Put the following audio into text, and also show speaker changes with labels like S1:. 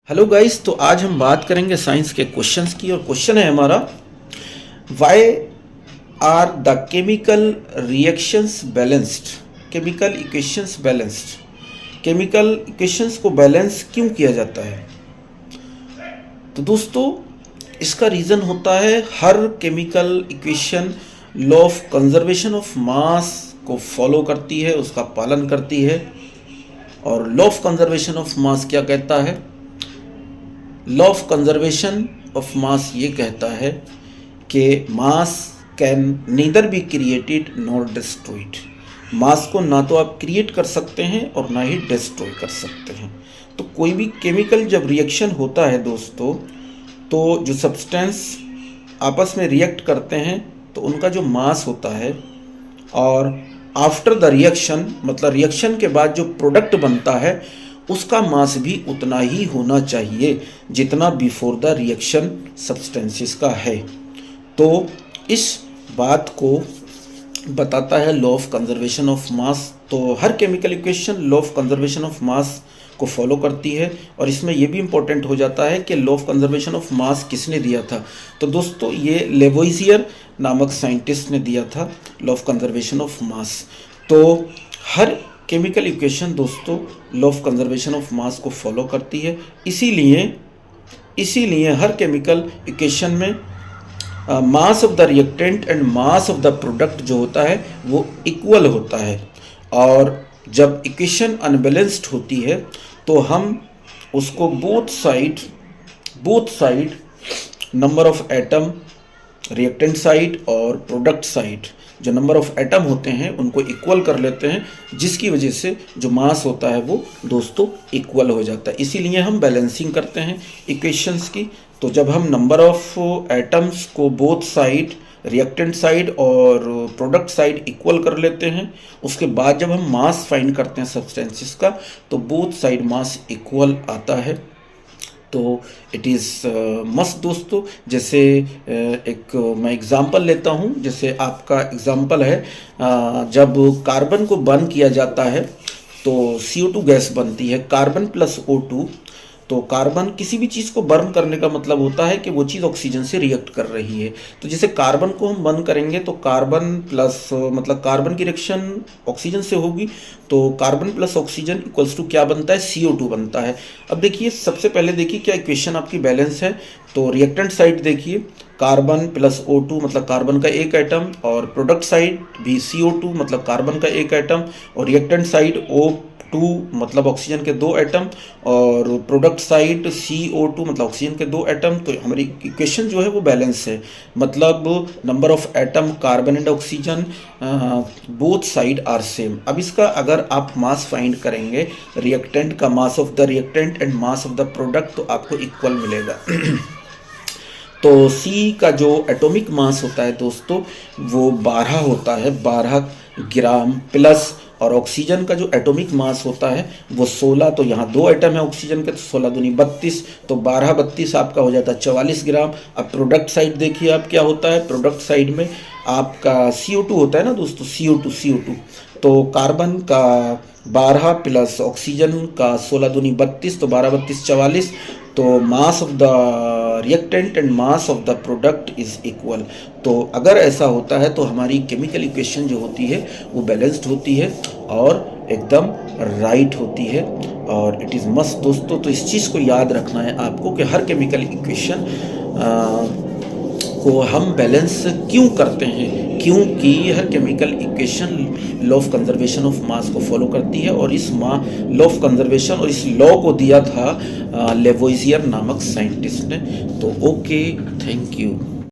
S1: Hello guys, तो आज हम बात करेंगे साइंस के क्वेश्चंस की। और क्वेश्चन है हमारा, why are the chemical reactions balanced, chemical equations balanced, chemical equations को बैलेंस क्यों किया जाता है। तो दोस्तों, इसका रीज़न होता है हर chemical equation law of conservation of mass को फॉलो करती है, उसका पालन करती है। और law of conservation of mass क्या कहता है? Law of conservation of mass ये कहता है कि mass can neither be created nor destroyed. Mass को ना तो आप क्रिएट कर सकते हैं और ना ही डिस्ट्रॉय कर सकते हैं। तो कोई भी केमिकल जब रिएक्शन होता है दोस्तों, तो जो सब्सटेंस आपस में रिएक्ट करते हैं तो उनका जो मास होता है, और आफ्टर द रिएक्शन मतलब रिएक्शन के बाद जो प्रोडक्ट बनता है उसका मास भी उतना ही होना चाहिए जितना बिफोर द रिएक्शन सब्सटेंसेस का है। तो इस बात को बताता है law of conservation of mass. तो हर chemical equation law of conservation of mass को फॉलो करती है। और इसमें यह भी इम्पोर्टेंट हो जाता है कि लॉ ऑफ कंजर्वेशन ऑफ मास किसने दिया था। तो दोस्तों, ये लेवोइजियर नामक साइंटिस्ट ने दिया था law of conservation of mass. तो हर केमिकल इक्वेशन दोस्तों law of conservation of mass को फॉलो करती है। इसीलिए हर केमिकल इक्वेशन में मास of the reactant and mass of the product जो होता है वो इक्वल होता है। और जब इक्वेशन अनबैलेंस्ड होती है तो हम उसको both side number of atom, reactant side और प्रोडक्ट साइड, जो नंबर ऑफ एटम होते हैं उनको इक्वल कर लेते हैं, जिसकी वजह से जो मास होता है वो दोस्तों इक्वल हो जाता है। इसीलिए हम बैलेंसिंग करते हैं इक्वेशंस की। तो जब हम नंबर ऑफ एटम्स को बोथ साइड, रिएक्टेंट साइड और प्रोडक्ट साइड इक्वल कर लेते हैं, उसके बाद जब हम मास फाइंड करते हैं सब्सटेंसेस का, तो बोथ साइड मास इक्वल आता है। तो इट इज़ मस्ट दोस्तों। जैसे एक मैं एग्ज़ाम्पल लेता हूँ। जैसे आपका एग्ज़ाम्पल है, जब कार्बन को बर्न किया जाता है तो CO2 गैस बनती है, कार्बन प्लस O2। तो कार्बन, किसी भी चीज़ को बर्न करने का मतलब होता है कि वो चीज़ ऑक्सीजन से रिएक्ट कर रही है। तो जैसे कार्बन को हम बर्न करेंगे तो कार्बन प्लस मतलब कार्बन की रिएक्शन ऑक्सीजन से होगी, तो carbon plus oxygen equals to क्या बनता है? CO2 बनता है। अब देखिए, सबसे पहले देखिए क्या इक्वेशन आपकी बैलेंस है। तो रिएक्टेंट साइड देखिए, कार्बन प्लस O2 मतलब कार्बन का एक एटम, और प्रोडक्ट साइड भी CO2 मतलब कार्बन का एक एटम, और रिएक्टेंट साइड O2 मतलब ऑक्सीजन के दो एटम, और प्रोडक्ट साइड CO2 मतलब ऑक्सीजन के दो एटम। तो हमारी इक्वेशन जो है वो बैलेंस है। मतलब number of atom carbon and oxygen both side are same. अब इसका अगर आप मास फाइंड करेंगे, रिएक्टेंट का mass of the reactant and mass of the product, तो आपको इक्वल मिलेगा। तो C का जो एटॉमिक मास होता है दोस्तों वो 12 होता है, 12 ग्राम प्लस, और ऑक्सीजन का जो एटॉमिक मास होता है वो 16। तो यहाँ दो एटम है ऑक्सीजन के, तो 16 दूनी 32, तो 12 32 आपका हो जाता है 44 ग्राम। अब प्रोडक्ट साइड देखिए आप क्या होता है। प्रोडक्ट साइड में आपका CO2 होता है ना दोस्तों, CO2। तो कार्बन का 12 प्लस ऑक्सीजन का 16 दूनी 32, तो 12 32 44। तो मास of the reactant and mass of the product is equal. तो अगर ऐसा होता है तो हमारी केमिकल इक्वेशन जो होती है वो बैलेंस्ड होती है और एकदम राइट होती है। और इट इज़ मस्ट दोस्तों। तो इस चीज़ को याद रखना है आपको कि हर केमिकल इक्वेशन को हम बैलेंस क्यों करते हैं, क्योंकि हर chemical equation law of conservation of mass को फॉलो करती है। और इस लॉ ऑफ कंजर्वेशन और इस लॉ को दिया था लेवोइजियर नामक साइंटिस्ट ने। तो ओके, थैंक यू।